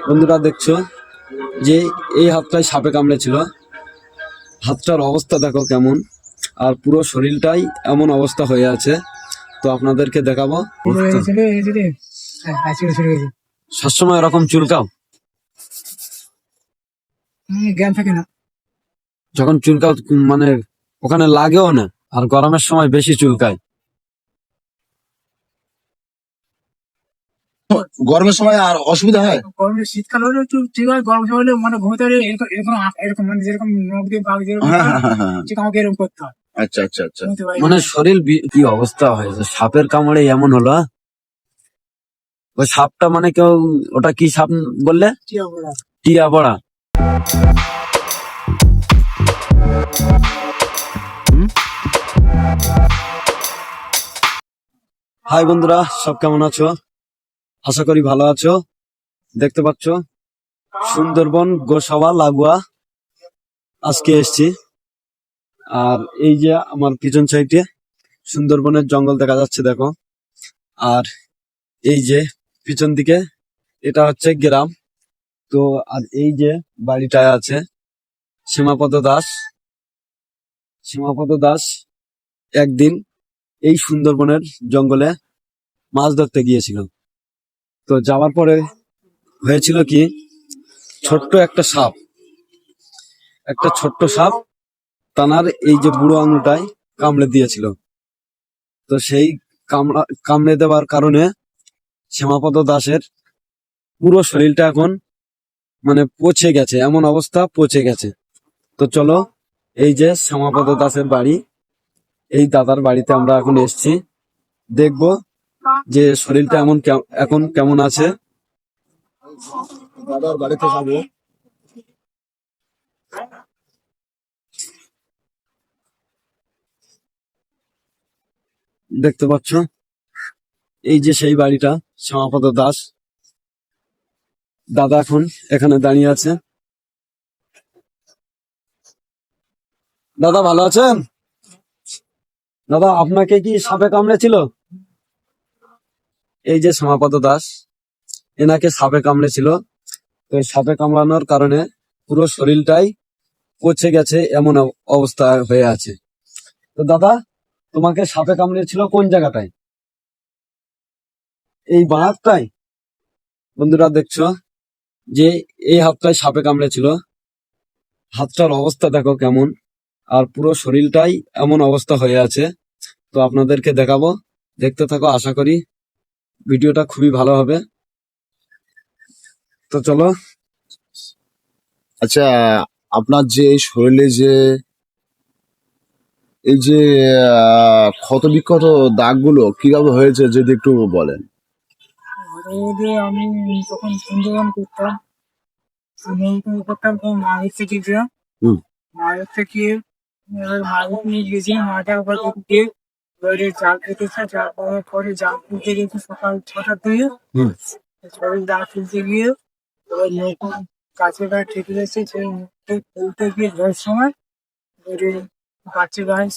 বন্ধুরা দেখছো যে এই হাতটাই সাপে কামড়েছিল। হাতটার অবস্থা দেখো কেমন, আর পুরো শরীরটাই এমন অবস্থা হয়ে আছে। তো আপনাদেরকে দেখাবো। সবসময় এরকম চুলকাও? জ্ঞান থাকে না যখন চুলকাও মানে ওখানে লাগেও না, আর গরমের সময় বেশি চুলকায়। গরমের সময় আর অসুবিধা হয়? গরমে শীতকাল হলে একটু ঠিক হয়, গরম সময় হলে মানে ঘুমোতে হলে এরকম এরকম এরকম মানে যেরকম নখ দিয়ে বাঘ যেরকম হ্যাঁ করে, হ্যাঁ হ্যাঁ হ্যাঁ। ঠিক আমাকে এরকম করতে হয়। আচ্ছা আচ্ছা আচ্ছা। ঘুমোতে পারি মানে না। শরীর কি অবস্থা হয়েছে সাপের কামড়ে এমন হলো। ওই সাপটা মানে কেউ, ওটা কি সাপ বললে? টিয়া পড়া। টিয়া পড়া। হাই বন্ধুরা, সব কেমন আছো? আশা করি ভালো আছো। দেখতে পাচ্ছ সুন্দরবন গোসাবা লাগোয়া আজকে এসছি। আর এই যে আমার পিছন সাইডে সুন্দরবনের জঙ্গল দেখা যাচ্ছে দেখো। আর এই যে পিছন দিকে এটা হচ্ছে গ্রাম। তো আর এই যে বাড়িটা আছে সীমাপদ দাস। সীমাপদ দাস একদিন এই সুন্দরবনের জঙ্গলে মাছ ধরতে গিয়েছিল। তো যাওয়ার পরে হয়েছিল কি, ছোট্ট একটা সাপ, একটা ছোট্ট সাপ তানার এই যে বুড়ো আঙুলটায় কামড়ে দিয়েছিল। তো সেই কামড়ে দেওয়ার কারণে শ্যামাপদ দাসের পুরো শরীরটা এখন মানে পচে গেছে, এমন অবস্থা পচে গেছে। তো চলো, এই যে শ্যামাপদ দাসের বাড়ি, এই দাদার বাড়িতে আমরা এখন এসেছি। দেখবো যে শরীরটা এখন কেমন আছে। দাদার বাড়িতে যাবো। দেখতে পাচ্ছ এই যে সেই বাড়িটা, শ্যামাপদ দাস দাদা এখন এখানে দাঁড়িয়ে আছে। দাদা ভালো আছেন? দাদা আপনাকে কি সাপে কামড়েছিল? এই যে শ্যামাপদ দাস, এনাকে সাপে কামড়েছিল। তো এই সাপে কামড়ানোর কারণে পুরো শরীরটাই পচে গেছে, এমন অবস্থা হয়ে আছে। তো দাদা, তোমাকে সাপে কামড়েছিল কোন জায়গাটায়? এই বাঁ হাতটায়? বন্ধুরা দেখছো যে এই হাতটায় সাপে কামড়েছিল। হাতটার অবস্থা দেখো কেমন, আর পুরো শরীরটাই এমন অবস্থা হয়ে আছে। তো আপনাদেরকে দেখাবো, দেখতে থাকো। আশা করি ভিডিওটা খুবই ভালো হবে। তো চলো। আচ্ছা, আপনার যে এই শরীরে যে এই যে ক্ষত বিক্ষত দাগগুলো কিভাবে হয়েছে যদি একটু বলেন। রোদে আমি তখন সুন্দরবন করতাম, সুন্দরবন করতাম তখন মায়ের থেকে গিয়ে, হুম মায়ের থেকে এবার মায়ের নিয়ে গেছি, মাটার উপর দিয়ে এবারে জাল পেতেছে, জাল পাওয়ার পরে জাল তুলতে গেছি সকাল 6টার দিকে। হুম সকালে জাল তুলতে গিয়ে এবার নৌকো গাছে গায়ে ঠেকে গেছে, সেই মুহূর্তে তুলতে গিয়ে যাওয়ার সময় এবারে গাছে গাছ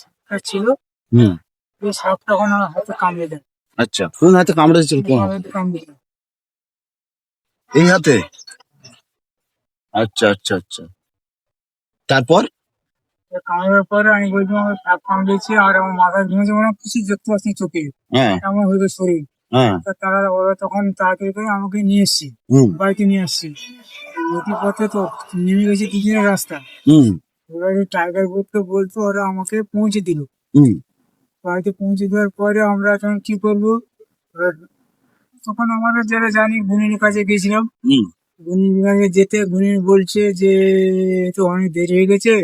ছিল, হুম। এই সাপ তখন আমার হাতে কামড়ে দেয়। আচ্ছা, কোন হাতে কামড়েছিল? কোন হাতে? হাতে কামড়ে দেয়। এই হাতে? আচ্ছা আচ্ছা আচ্ছা। তারপর? কামড়ার পরে আমি বলছি আমার সাপ কামড়েছে, আর আমার মাথায় ভেঙেছে, মানে কিছু দেখতে পাচ্ছি চোখে, হ্যাঁ এমন হইবে শরীর। হ্যাঁ। তা তারা ওরা তখন তাড়াতাড়ি করে আমাকে নিয়ে এসছি, হুম বাড়িতে নিয়ে আসছি। নদীর পথে তো নেমে গেছে 3 দিনের রাস্তা। হুম এবারে টাইগার বোর্ডকে বলতো, ওরা আমাকে পৌঁছে দিল। হুম বাড়িতে পৌঁছে দেওয়ার পরে আমরা এখন কি করবো, এবার তখন আমরা যারা জানি গুনির কাছে গেছিলাম। হুম গুনির কাছে যেতে গুনি বলছে যে তো অনেক দেরি হয়ে গেছে,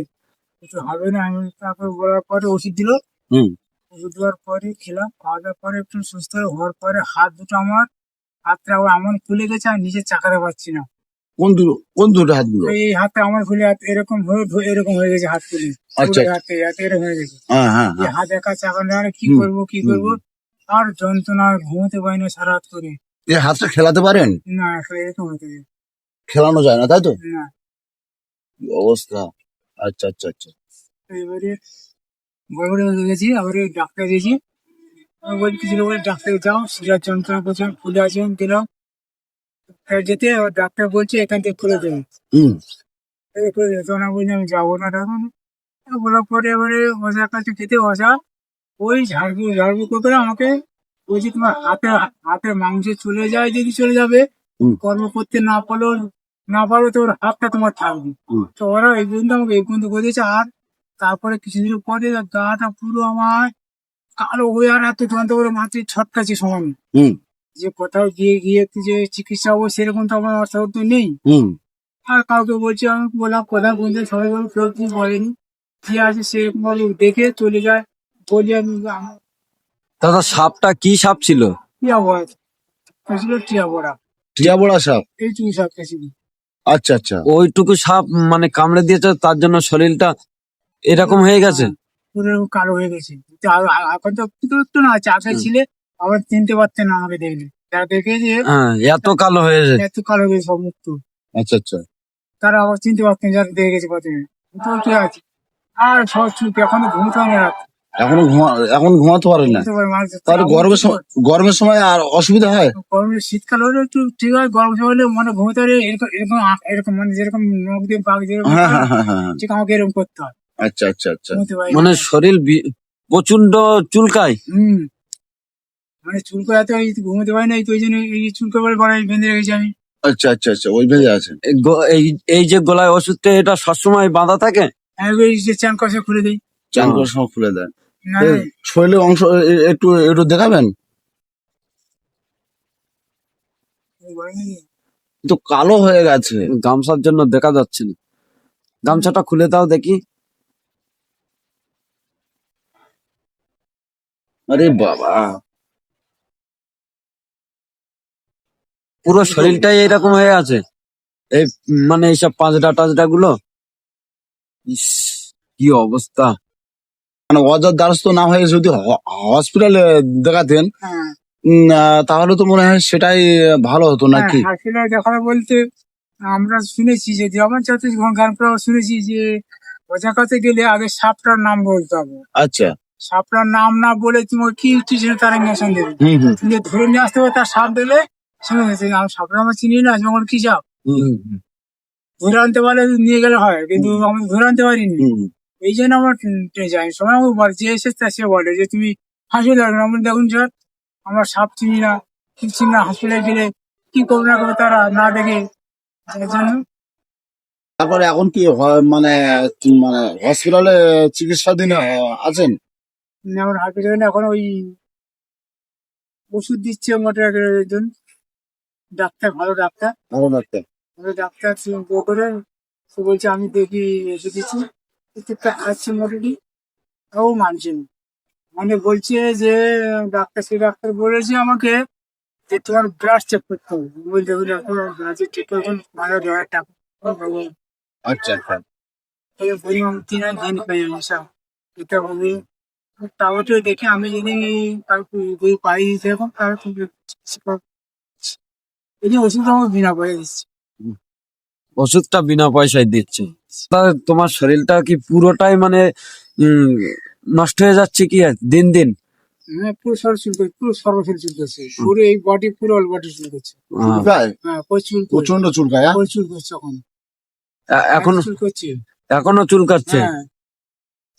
কিছু হবে না। আমি তারপর বলার পরে ওষুধ দিল, হুম। ওষুধ দেওয়ার পরে খেলাম, খাওয়া দাওয়ার পরে একটু সুস্থ হওয়ার পরে হাত দুটো আমার, হাতটা আবার এমন ফুলে গেছে আর নিচে চাকাতে পারছি না। কোন দুটো হাতগুলো? এই হাতে আমার ফুলে হাত এরকম হয়ে এরকম হয়ে গেছে, হাত ফুলে আচ্ছা। হাতে হাতে এরকম হয়ে গেছে। হ্যাঁ হ্যাঁ এই হ্যাঁ। হাত একা চাকা না, কি হুম, করবো কি হুম, করবো, আর যন্ত্রণা, আর ঘুমোতে পারি না সারা রাত করে। এই হাতটা খেলাতে পারেন? না আসলে এরকম হতে যায় খেলানো যায় না, তাই তো? না। কি অবস্থা! আচ্ছা আচ্ছা আচ্ছা। তো এবারে বড় বড় হয়ে গেছি, আবার ডাক্তার দিয়েছি। আমি বলছি কিছু বলে ডাক্তারে যাও, শিরার যন্ত্রণা করছে, ফুলে আছে, দিলাম। যেতে ডাক্তার বলছে এখান থেকে খুলে দেবে। হুম খুলে দেবে, তখন আমি বলছি আমি যাবো না তখন। বলার পরে এবারে ওঝার কাছে যেতে ওঝা ওই ঝাড়বু ঝাড়বু করে আমাকে বলছি তোমার হাতে মাংস চলে যায়, যদি চলে যাবে হুম কর্ম করতে না পারো তো ওর হাতটা তোমার থাকবে। হুম। তো ওরা এই পর্যন্ত আমাকে এই পর্যন্ত করেছে। আর তারপরে কিছুদিন পরে গাটা পুরো আমার কালো হয়ে আর এত যন্ত্র করে মাটির ছটকাছে সমান। হুম যে কোথাও গিয়ে গিয়ে একটু যে চিকিৎসা হবো সেরকম তো আমার অর্থ তো নেই। হুম আর কাউকে বলছি, আমি বললাম কোথাও বলতে সবাই বলে কেউ কিছু বলেনি, কি আছে সেরকম ভাবে দেখে চলে যায়। বলি আমি দাদা সাপটা কি সাপ ছিল? টিয়া বড়া ছিল, টিয়া বড়া টিয়া বড়া সাপ। এইটুকু সব ছিল। আচ্ছা আচ্ছা। ওইটুকু সাপ মানে কামড়ে দিয়েছে, তার জন্য শরীরটা এরকম হয়ে গেছে। পুরো কালো হয়ে গেছে। তো এখন তো একটু একটু না চাপে ছিলে, আবার চিনতে পারতেন না আমাকে দেখলে। যারা দেখে যে হ্যাঁ, এত কালো হয়েছে। এত কালো হয়ে গেছে সব মুক্ত, আচ্ছা আচ্ছা। তারা আবার চিনতে পারতেন যারা দেখে গেছে প্রথমে। তো ঠিক আছে। আর সব চুপ, এখন তো ঘুমতে হয় না রাত। এখন ঘুমাতে পারেন না? ঘুমতে পারে মাঝে তাহলে গরমের সময় আর অসুবিধা হয়? গরমে শীতকাল হলে একটু ঠিক হয়, গরম সময় হলে মানে ঘুমোতে পারে এরকম এরকম এরকম মানে যেরকম নখ দিয়ে বাঘ যেরকম হ্যাঁ করতে হয়, হ্যাঁ হ্যাঁ হ্যাঁ হ্যাঁ। ঠিক আমাকে এরকম করতে হয়। আচ্ছা আচ্ছা আচ্ছা। ঘুমোতে পারি মানে না। শরীর প্রচন্ড চুলকায়। হম, মানে চুলকো এত ঘুমোতে পারি না, এই তো ওই জন্য এই চুলকো বলে গলায় বেঁধে রেখেছি আমি। আচ্ছা আচ্ছা আচ্ছা, ওই ভেজে আছে। এই এই যে গলায় ওষুধটা, এটা সবসময় বাঁধা থাকে। আমি এই যে চান কষে খুলে দিই। চান করার সময় খুলে দেন। না এ, শরীরের অংশ একটু একটু দেখাবেন? তো কালো হয়ে গেছে। গামছার জন্য দেখা যাচ্ছে না। গামছাটা খুলে দাও দেখি। আরে বাবা, পুরো শরীরটাই এরকম হয়ে আছে। এই মানে এইসব পাঁচডা টাচডা গুলো, ইস, কি অবস্থা। মানে অজার দ্বারস্থ না হয়ে যদি হসপিটালে দেখাতেন, হ্যাঁ তাহলে তো মনে হয় সেটাই ভালো হতো হ্যাঁ, নাকি? হাসিনা দেখানো বলতে আমরা শুনেছি যে যেমন চৌত্রিশ গান করে শুনেছি যে ওঝার কাছে গেলে আগে সাপটার নাম বলতে হবে। আচ্ছা। সাপটার নাম না বলে তোমার কি টিচার তারা ইঞ্জেকশন দেবে। হুম হুম তুমি যে ধরে নিয়ে আসতে হবে তার সাপ দিলে শুনে গেছে আমি সাপটা আমার চিনি না, যখন কি সাপ হুম ধরে আনতে পারলে নিয়ে গেলে হয়, কিন্তু আমি ধরে আনতে পারিনি। হুম। এই জন্য আমার যাই সময় আমাকে বলে যে এসে সে বলে যে তুমি হাসপাতালে দেখো। আমি বলি, দেখুন স্যার আমার সাপ চিনি না, কি চিনি না, হাসপাতালে গেলে কি করবে না করবে তারা না দেখে। যার জন্য তারপরে এখন কি মানে মানে হসপিটালে চিকিৎসাধীন আছেন? আমার হাসপাতালে এখন ওই ওষুধ দিচ্ছে মোটর একজন ডাক্তার, ভালো ডাক্তার। ভালো ডাক্তার। ভালো ডাক্তার সে করে সে বলছে আমি দেখি এসে দিচ্ছি, একটু খাচ্ছি মোটামুটি, তাও মানছে না। মানে বলছে যে ডাক্তার বলেছে আমাকে যে তোমার ব্লাড চেক করতে হবে। বলতে বলে এখন ব্লাড চেক করবেন, ভালো দেওয়ার টাকা পাবো। আচ্ছা আচ্ছা। এই পরিমাণ 3 দিন পাই আমি সব এটা হবে। তাও তো দেখে আমি যদি বই পাই সেরকম তাহলে তুমি এই যে ওষুধ আমাকে বিনা পয়সা দিচ্ছে। ওষুধটা বিনা পয়সায় দিচ্ছে। তা তোমার শরীরটা কি পুরোটাই মানে উম নষ্ট হয়ে যাচ্ছে কি আর দিন দিন? হ্যাঁ পুরো সর চুল করছে, পুরো সর্বশরীর চুল করছে, পুরো এই বডি পুরো অল বডি চুল করছে। চুলকায়? হ্যাঁ প্রচুর প্রচন্ড চুলকায়? হ্যাঁ? চুল করছে এখন। এখন চুল করছে। এখনো চুলকাচ্ছে? হ্যাঁ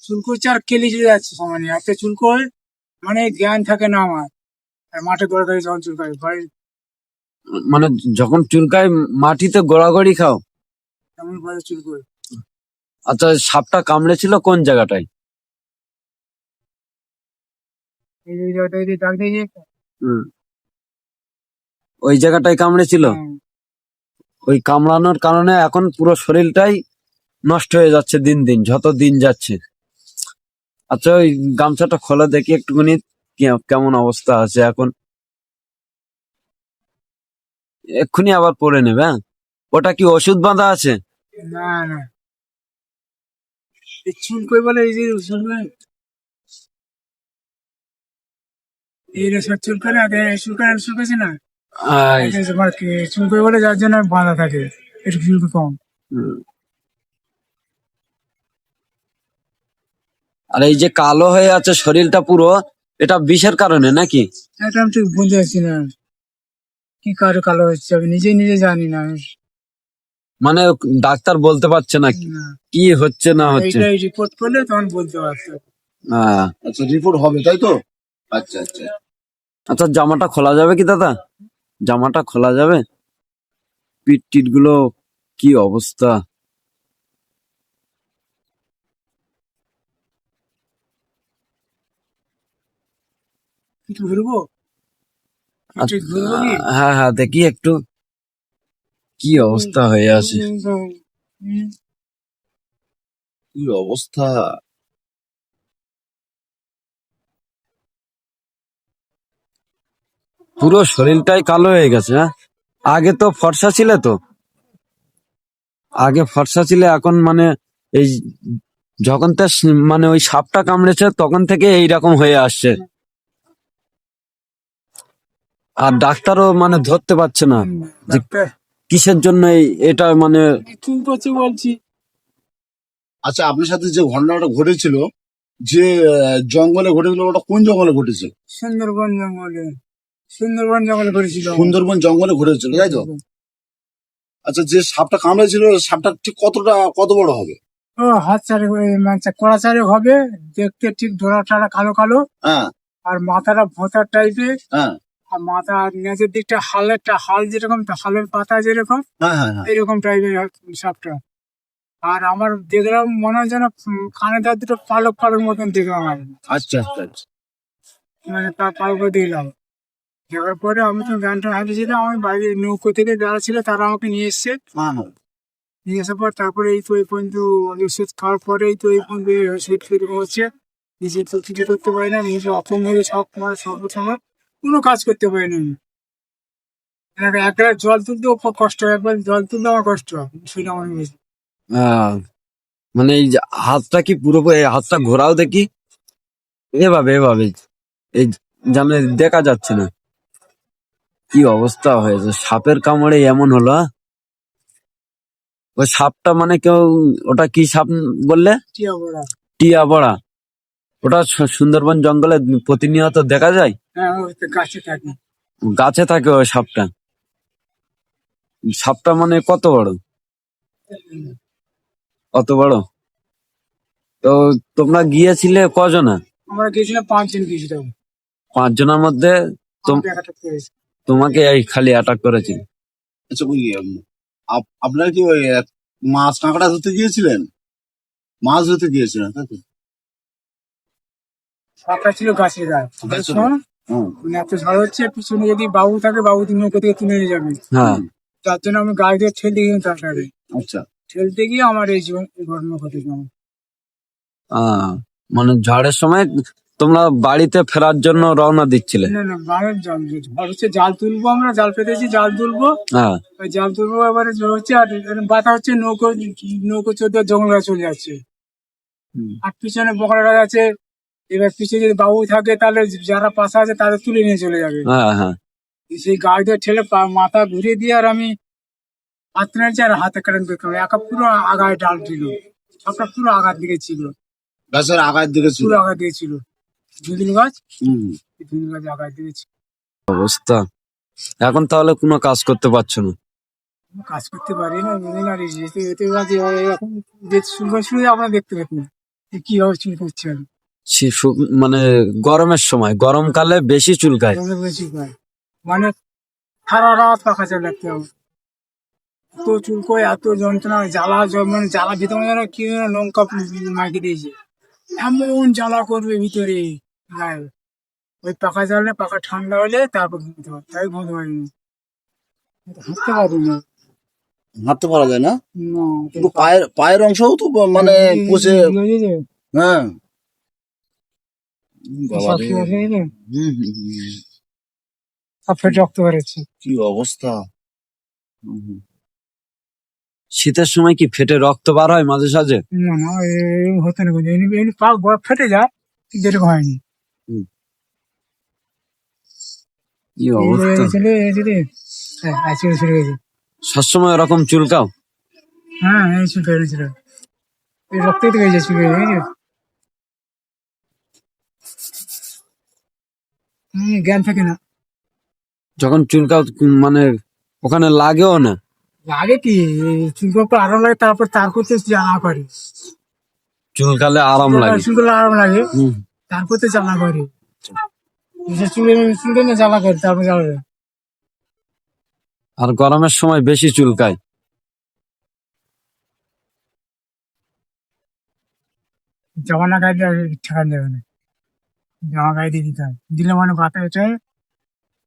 চুল করছে আর কেলি চলে যাচ্ছে সমানে। একটা চুল করে মানে জ্ঞান থাকে না আমার। আর মাঠে দৌড়াদৌড়ি যখন চুল করে ঘরে মানে যখন চুলকায় মাটিতে গড়াগড়ি খাও? তেমন ভাবে চুল করে। আচ্ছা, সাপটা কামড়েছিল কোন জায়গাটায়? এই যে জায়গাটা এই যে দাগ দিয়ে হুম, ওই জায়গাটায় কামড়েছিল। ওই কামড়ানোর কারণে এখন পুরো শরীরটাই নষ্ট হয়ে যাচ্ছে দিন দিন, যত দিন যাচ্ছে। আচ্ছা, ওই গামছাটা খোলা দেখি একটুখানি, কেমন অবস্থা আছে এখন। এক্ষুনি আবার পরে নেবে। হ্যাঁ, ওটা কি ওষুধ বাঁধা আছে? না না, এই চুল কই বলে এই যে চুল করে এই রেশার চুল করে আগে চুল করে চুল করছে না। আই, এই যে তোমার কি চুল কই বলে যার জন্য বাঁধা থাকে একটু চুল কম। হুম। আর এই যে কালো হয়ে আছে শরীরটা পুরো, এটা বিষের কারণে নাকি? এটা আমি ঠিক বুঝতে পারছি না। কি কারো কালো হচ্ছে আমি নিজে নিজে জানি না। মানে ডাক্তার বলতে পারছে না না, কি হচ্ছে না হচ্ছে। এইটাই রিপোর্ট করলে তখন বলতে পারতো। হ্যাঁ। আচ্ছা, রিপোর্ট হবে তাই তো? আচ্ছা আচ্ছা। আচ্ছা, জামাটা খোলা যাবে কি দাদা? জামাটা খোলা যাবে? পিঠ টিট গুলো কি অবস্থা! কিছু ঘুরবো, কিছু ঘুরবো কি? হ্যাঁ হ্যাঁ, দেখি একটু কি অবস্থা হয়ে আছে। হুম, কি অবস্থা! পুরো শরীরটাই কালো হয়ে গেছে। হ্যাঁ, আগে তো ফর্সা ছিলে তো, আগে ফর্সা ছিলে, এখন মানে এই যখন তার মানে ওই সাপটা কামড়েছে তখন থেকে এইরকম হয়ে আসছে। আর ডাক্তারও মানে ধরতে পারছে না যে ডাক্তার কিসের জন্য এটা মানে। চুল পড়ছে বলছি। আচ্ছা, আপনার সাথে যে ঘটনাটা ঘটেছিল, যে জঙ্গলে ঘটেছিল, ওটা কোন জঙ্গলে ঘটেছিল? সুন্দরবন জঙ্গলে, সুন্দরবন জঙ্গলে করেছিল। সুন্দরবন জঙ্গলে ঘটেছিল তাই তো? আচ্ছা, যে সাপটা কামড়েছিল সাপটা ঠিক কত বড় হবে? ও হাত চারেক মানে কড়া চারেক হবে, দেখতে ঠিক ধরা টারা কালো কালো, হ্যাঁ আর মাথাটা ভোঁতার টাইপের, হ্যাঁ আর মাথা নেজের দিকটা হাল যেরকম হালের পাতা যেরকম হ্যাঁ হ্যাঁ হ্যাঁ। এরকম টাইপের সাপটা। আর আমার দেখলাম মনে হয় যেন কানে তার দুটো পালক পালক মতন দেখলাম আমি, আচ্ছা আচ্ছা আচ্ছা। মানে তার পালক দেখলাম। দেখার পরে আমি তো গানটা হাঁটিয়েছিলাম, আমি বাইরে নৌকো থেকে যারা ছিল তারা আমাকে নিয়ে এসছে। হ্যাঁ হ্যাঁ। নিয়ে আসার পর তারপরে এই তো এই পর্যন্ত ওষুধ খাওয়ার পরেই তো এই পর্যন্ত শরীর এরকম হচ্ছে। নিজে তো কিছু করতে পারি না, নিজে অপম হয়ে সব সময় সর্বসময় কোনো কাজ করতে পারি না আমি। এক গ্লাস জল তুলতেও কষ্ট হয়, একবার জল তুলতে আমার কষ্ট হয়, শুনে আমার বেশি। আহ, মানে এই যে হাতটা কি পুরোপুরি, এই হাতটা ঘোরাও দেখি, এভাবে এভাবে, এই জানে দেখা যাচ্ছে না কি অবস্থা হয়েছে। সাপের কামড়ে এমন হলো, হ্যাঁ? ওই সাপটা মানে কেউ, ওটা কি সাপ বললে? টিয়া বড়া। টিয়া বড়া। ওটা সুন্দরবন জঙ্গলে প্রতিনিয়ত দেখা যায়, হ্যাঁ, ওই তো গাছে থাকে। গাছে থাকে ওই সাপটা। সাপটা মানে কত বড়, কত বড়? তো তোমরা গিয়েছিলে কজনা? আমরা গেছিলাম 5 জন গেছিলাম। 5 জনের মধ্যে আমাকে একটা করেছে। তোমাকে এই খালি অ্যাটাক করেছিল? আচ্ছা, ওই আপনারা কি ওই মাছ কাঁকড়া ধরতে গিয়েছিলেন? মাছ ধরতে গিয়েছিলেন তাই তো? সাপটা ছিল গাছের গায়ে। গাছের শোন, হুম। মানে এত ঝড় হচ্ছে, পিছনে যদি বাবু থাকে বাবু তুমি নৌকো থেকে তুলে নিয়ে যাবে। হ্যাঁ। তার জন্য আমি গাড়ি দিয়ে ঠেলতে গিয়ে তাড়াতাড়ি আচ্ছা ঠেলতে গিয়ে আমার এই ঘটনা ঘটেছে আমার। মানে ঝড়ের সময় তোমরা বাড়িতে ফেরার জন্য রওনা দিচ্ছিলে? না না, বাড়ির জাল, ঝড় হচ্ছে, জাল তুলবো, আমরা জাল পেতেছি, জাল তুলবো। হ্যাঁ। ওই জাল তুলবো, এবারে ঝড় হচ্ছে আর এরকম বাতা হচ্ছে, নৌকো নৌকো চোদ্দ জঙ্গলে চলে যাচ্ছে। হুম। আর পিছনে বকরা গাছ আছে। এবার পিছনে যদি বাবু থাকে তাহলে যারা পাশে আছে তাদের তুলে নিয়ে চলে যাবে। হ্যাঁ হ্যাঁ। সেই গাড়ি দিয়ে ঠেলে মাথা ঘুরিয়ে দিয়ে আর আমি হাত নাড়ছি আর হাতে কারেন্ট দেখলাম, একা পুরো আগায় ডাল ছিল, সবটা পুরো আগার দিকে ছিল, গাছের আগার দিকে ছিল। পুরো আগার দিকে ছিল। ধুঁদুল গাছ, হুম। ধুঁদুল গাছ আগার দিকে ছিল। অবস্থা! এখন তাহলে কোনো কাজ করতে পারছো না? কোনো কাজ করতে পারি না, বুঝি না রে, যেতে যেতে গাছ এখন যে শুরু আমরা দেখতে পেতাম না কিভাবে চুল করছে আর মানে গরমের সময়, গরমকালে বেশি চুলকায়। বেশি পায়। মানে সারা রাত পাখা চাল রাখতে হবে, এত চুলকোয়, এত যন্ত্রণা, মানে জ্বালা ভিতরে যেন কি যেন লঙ্কা মাখিয়ে দিয়েছে, এমন জ্বালা করবে ভিতরে গায়ে। ওই পাখা জ্বাললে, পাখা ঠান্ডা হলে তারপর ঘুমতে হয়, তাই ঘুমতে পারি না, হাঁটতে পারি না। হাঁটতে পারা যায় না? না, কিন্তু পায়ের অংশও তো মানে পচে। হ্যাঁ বাবা রে। হুম, হুম, হুম। সব ফেটে রক্ত বেরোচ্ছে। কি অবস্থা! হুম, হুম। শীতের সময় কি ফেটে রক্ত বার হয় মাঝে সাঝে? না না, এরকম হতে না, এমনি পা বরফ ফেটে যায়, কিন্তু এরকম হয়নি। কি অবস্থা! চলে গেছে। সবসময় এরকম চুলকাও? হ্যাঁ, এই চুল কেটেছিল, এই রক্তই তো গেছে চুল জ্ঞান থাকে না। যখন চুলকাও মানে ওখানে লাগেও না। লাগে কি চুলকো আরাম লাগে, তারপর তো জ্বালা করে। চুলকালে আরাম লাগে। চুলগুলো আরাম লাগে, হুম। তারপর তো জ্বালা করে। চুলে চুলে না জ্বালা করে, তারপর জ্বালা করে। আর গরমের সময় বেশি চুলকায়। জামা না গায়ে দিয়ে ঠেকান যাবে না, জামা গায়ে দিয়ে দিতে হয়, দিলে মানে বাতা ওঠে,